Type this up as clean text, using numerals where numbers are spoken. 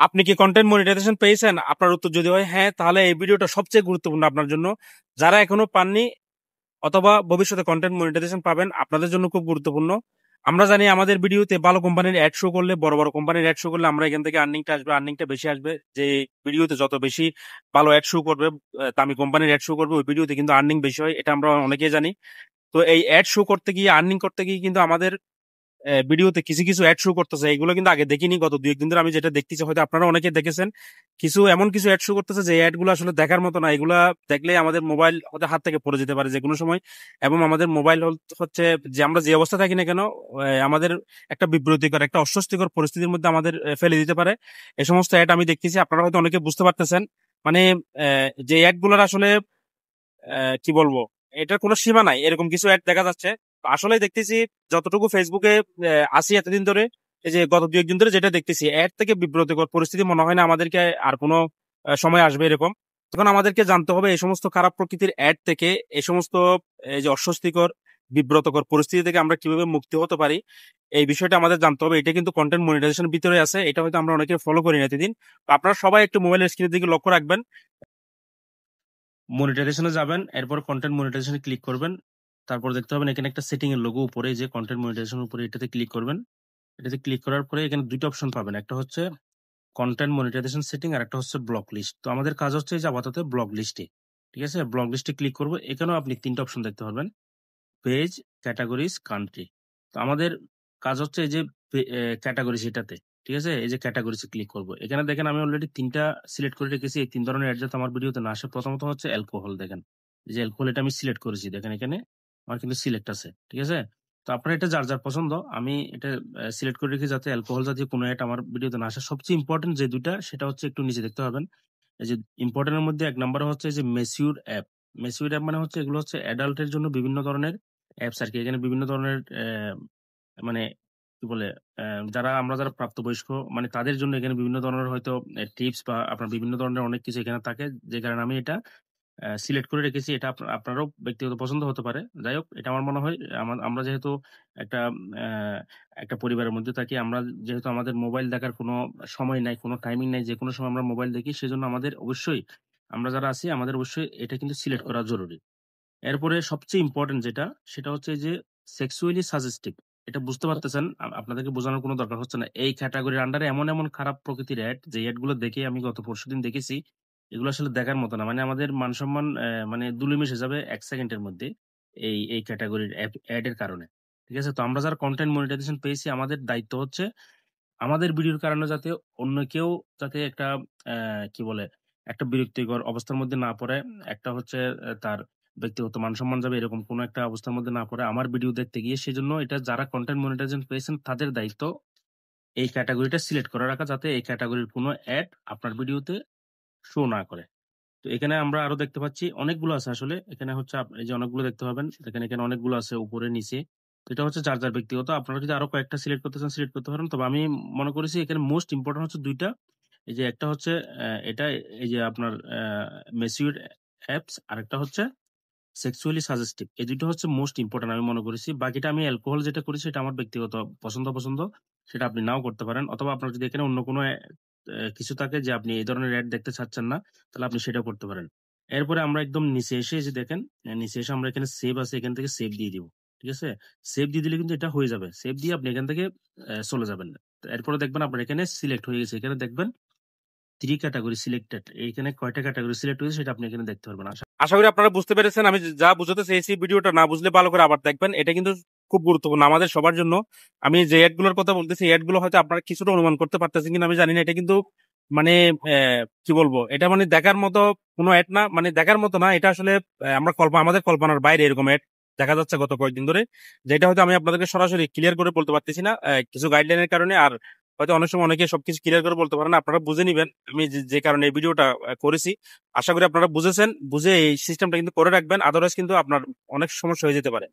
আপনি কি content monetization পেয়েছেন? আপনার উত্তর যদি হয় হ্যাঁ, তাহলে এই ভিডিওটা সবচেয়ে গুরুত্বপূর্ণ আপনার জন্য। যারা এখনো পাননি অথবা ভবিষ্যতে কন্টেন্ট মনিটাইজেশন পাবেন, আপনাদের জন্য খুব গুরুত্বপূর্ণ। আমরা জানি আমাদের ভিডিওতে ভালো কোম্পানির অ্যাড শো করলে, বড় বড় কোম্পানির অ্যাড শো করলে আমরা এখান থেকে আর্নিংটা বেশি আসবে। যে ভিডিওতে যত বেশি ভালো অ্যাড শো করবে, দামি কোম্পানির অ্যাড শো করবে, ওই ভিডিওতে কিন্তু আর্নিং বেশি হয়। এটা আমরা অনেকেই জানি। তো এই অ্যাড শো করতে গিয়ে, আর্নিং করতে গিয়ে কিন্তু আমাদের ভিডিওতে কিছু কিছু অ্যাড শো করতেছে। এগুলো কিন্তু আগে দেখিনি, গত 2-1 দিন ধরে আমি যেটা দেখতেছি, হয়তো আপনারা অনেকে দেখেছেন। এমন কিছু অ্যাড শো করতেছে যে অ্যাড গুলো আসলে দেখার মতো না। এগুলা দেখলে আমাদের মোবাইল হয়তো হাত থেকে পড়ে যেতে পারে যে কোনো সময়। এবং আমাদের মোবাইল হচ্ছে যে আমরা যে অবস্থা থাকি না কেন, আমাদের একটা বিব্রতিকর, একটা অস্বস্তিকর পরিস্থিতির মধ্যে আমাদের ফেলে দিতে পারে এই সমস্ত অ্যাড আমি দেখতেছি। আপনারা হয়তো অনেকে বুঝতে পারতেছেন। মানে যে অ্যাড গুলোর আসলে কি বলবো, এটার কোনো সীমা নাই, এরকম কিছু অ্যাড দেখা যাচ্ছে। তো আসলে দেখতেছি যতটুকু ফেসবুকে আসি এতদিন ধরে, এই যে গত 2-1 দিন ধরে যেটা দেখতেছি, অ্যাড থেকে বিব্রতকর পরিস্থিতি মনে হয় না আমাদেরকে আর কোনো সময় আসবে এরকম। তখন আমাদেরকে জানতে হবে এই সমস্ত খারাপ প্রকৃতির অ্যাড থেকে, এই সমস্ত এই যে অস্বস্তিকর বিব্রতকর পরিস্থিতি থেকে আমরা কিভাবে মুক্তি হতে পারি, এই বিষয়টা আমাদের জানতে হবে। এটা কিন্তু কন্টেন্ট মনিটাইজেশন ভিতরে আছে, এটা হয়তো আমরা অনেকে ফলো করি না এতদিন। তো আপনারা সবাই একটু মোবাইলের স্ক্রিনের দিকে লক্ষ্য রাখবেন। মনিটাইজেশনে যাবেন, এরপর কন্টেন্ট মনিটাইজেশনে ক্লিক করবেন। তারপর দেখতে পাবেন এখানে একটা সেটিং এর লোগো উপরে, যে কন্টেন্ট মনিটাইজেশন উপরে, এটাতে ক্লিক করবেন। এটাতে ক্লিক করার পরে এখানে দুইটা অপশন পাবেন, একটা হচ্ছে কন্টেন্ট মনিটাইজেশন সেটিং আর একটা হচ্ছে ব্লক লিস্ট। তো আমাদের কাজ হচ্ছে যে আপাতত ব্লক লিস্টে, ঠিক আছে, ব্লক লিস্টে ক্লিক করবো। এখানেও আপনি 3টা অপশন দেখতে পারবেন, পেজ, ক্যাটাগরিজ, কান্ট্রি। তো আমাদের কাজ হচ্ছে এই যে ক্যাটাগরিজ, এটাতে, ঠিক আছে, এই যে ক্যাটাগরিজে ক্লিক করব। এখানে দেখেন আমি অলরেডি 3টা সিলেক্ট করে রেখেছি। এই 3 ধরনের অ্যাড যাতে আমার ভিডিওতে না আসে। প্রথমত হচ্ছে অ্যালকোহল, দেখেন এই যে অ্যালকোহল, এটা আমি সিলেক্ট করেছি, দেখেন এখানে আমার কিন্তু সিলেক্ট আছে, ঠিক আছে। তো আপনার এটা যার যার পছন্দ, আমি এটা সিলেক্ট করে রেখেছি যাতে অ্যালকোহল জাতীয় কোনো অ্যাড আমার ভিডিওতে না আসে। সবচেয়ে ইম্পর্টেন্ট যে দুইটা, সেটা হচ্ছে একটু নিচে দেখতে পাবেন, এই যে ইম্পর্টেন্টের মধ্যে 1 নম্বরে হচ্ছে এই যে মেসিউর অ্যাপ। মেসিউর অ্যাপ মানে হচ্ছে এগুলো হচ্ছে অ্যাডাল্টের জন্য বিভিন্ন ধরনের অ্যাপস আর কি। এখানে বিভিন্ন ধরনের মানে কি বলে, যারা প্রাপ্তবয়স্ক, মানে তাদের জন্য এখানে বিভিন্ন ধরনের হয়তো টিপস বা আপনার বিভিন্ন ধরনের অনেক কিছু এখানে থাকে, যে কারণে আমি এটা সিলেক্ট করে রেখেছি। এটা আপনারও ব্যক্তিগত পছন্দ হতে পারে। যাই হোক, এটা আমার মনে হয় আমরা যেহেতু একটা একটা পরিবারের মধ্যে থাকি, আমরা যেহেতু আমাদের মোবাইল দেখার কোনো সময় নাই, কোনো টাইমিং নাই, যে কোনো সময় আমরা মোবাইল দেখি, সেজন্য আমাদের অবশ্যই, আমরা যারা আছি আমাদের অবশ্যই এটা কিন্তু সিলেক্ট করা জরুরি। এরপরে সবচেয়ে ইম্পর্টেন্ট যেটা, সেটা হচ্ছে যে সেক্সুয়ালি সাজেস্টিভ। এটা বুঝতে পারতেছেন, আপনাদেরকে বোঝানোর কোনো দরকার হচ্ছে না। এই ক্যাটাগরির আন্ডারে এমন এমন খারাপ প্রকৃতির অ্যাড, যে অ্যাড গুলো দেখে আমি গত পরশুদিন দেখেছি, এগুলো আসলে দেখার মতো না। মানে আমাদের মান সম্মান মানে ধুলো মিশে যাবে 1 সেকেন্ডের মধ্যে, এই এই ক্যাটাগরির অ্যাড এর কারণে, ঠিক আছে। তো আমরা যারা কন্টেন্ট মনিটাইজেশন পেয়েছি, আমাদের দায়িত্ব হচ্ছে আমাদের ভিডিওর কারণে যাতে অন্য কেউ যাতে একটা কি বলে, একটা বিরক্তিকর অবস্থার মধ্যে না পড়ে, একটা হচ্ছে তার ব্যক্তিগত মান সম্মান যাবে এরকম কোনো একটা অবস্থার মধ্যে না পড়ে আমার ভিডিও দেখতে গিয়ে। সেজন্য এটা যারা কন্টেন্ট মনিটাইজেশন পেয়েছেন, তাদের দায়িত্ব এই ক্যাটাগরিটা সিলেক্ট করে রাখা, যাতে এই ক্যাটাগরির কোনো অ্যাড আপনার ভিডিওতে শো না করে। তো এখানে আমরা আরো দেখতে পাচ্ছি অনেকগুলো আছে আসলে। এখানে হচ্ছে এই যে অনেকগুলো দেখতে পাবেন, এখানে এখানে অনেকগুলো আছে উপরে নিচে। তো এটা হচ্ছে যার যার ব্যক্তিগত, আপনারা যদি আরো কয়েকটা সিলেক্ট করতে চান সিলেক্ট করতে পারেন। তবে আমি মনে করেছি এখানে মোস্ট ইম্পর্টেন্ট হচ্ছে দুইটা। এই যে একটা হচ্ছে এটা, এই যে আপনার মেসিউর অ্যাপস, আর একটা হচ্ছে সেক্সুয়ালি সাজেস্টিভ। এই দুটো হচ্ছে মোস্ট ইম্পর্টেন্ট আমি মনে করেছি। বাকিটা আমি অ্যালকোহল যেটা করেছি, এটা আমার ব্যক্তিগত পছন্দ, সেটা আপনি নাও করতে পারেন। অথবা আপনার যদি এখানে অন্য কোনো কিছু থাকে যে আপনি এই ধরনের অ্যাড দেখতে চাচ্ছেন না, তাহলে আপনি সেটা করতে পারেন। এরপরে আমরা একদম নিচে এসে, যে দেখেন নিচে এসে আমরা এখানে সেভ আছে, এখান থেকে সেভ দিয়ে দিব, ঠিক আছে। সেভ দিয়ে দিলে কিন্তু এটা হয়ে যাবে। সেভ দিয়ে আপনি এখান থেকে চলে যাবেন। তো এরপরে দেখবেন আপনার এখানে সিলেক্ট হয়ে গেছে। এখানে দেখবেন 3 ক্যাটাগরি সিলেক্টেড। এইখানে কয়টা ক্যাটাগরি সিলেক্ট হয়েছে সেটা আপনি এখানে দেখতে পারবেন। আশা করি আপনারা বুঝতে পেরেছেন। আমি যা বুঝাতে চেয়েছি, ভিডিওটা না বুঝলে ভালো করে আবার দেখবেন। এটা কিন্তু খুব গুরুত্বপূর্ণ আমাদের সবার জন্য। আমি যে অ্যাড গুলোর কথা বলতেছি, অ্যাড গুলো হয়তো আপনারা কিছুটা অনুমান করতে পারতেছেন কিনা আমি জানি না। এটা কিন্তু মানে কি বলবো, এটা মানে দেখার মতো কোনো অ্যাড না, মানে দেখার মতো না। এটা আসলে আমাদের কল্পনার বাইরে এরকম অ্যাড দেখা যাচ্ছে গত কয়েকদিন ধরে, যেটা হয়তো আমি আপনাদেরকে সরাসরি ক্লিয়ার করে বলতে পারতেছি না কিছু গাইডলাইনের কারণে। আর হয়তো অনেক সময় অনেকে সবকিছু ক্লিয়ার করে বলতে পারেন না, আপনারা বুঝে নিবেন আমি যে কারণে এই ভিডিওটা করেছি। আশা করি আপনারা বুঝেছেন। বুঝে এই সিস্টেমটা কিন্তু করে রাখবেন, আদারওয়াইজ কিন্তু আপনার অনেক সমস্যা হয়ে যেতে পারে।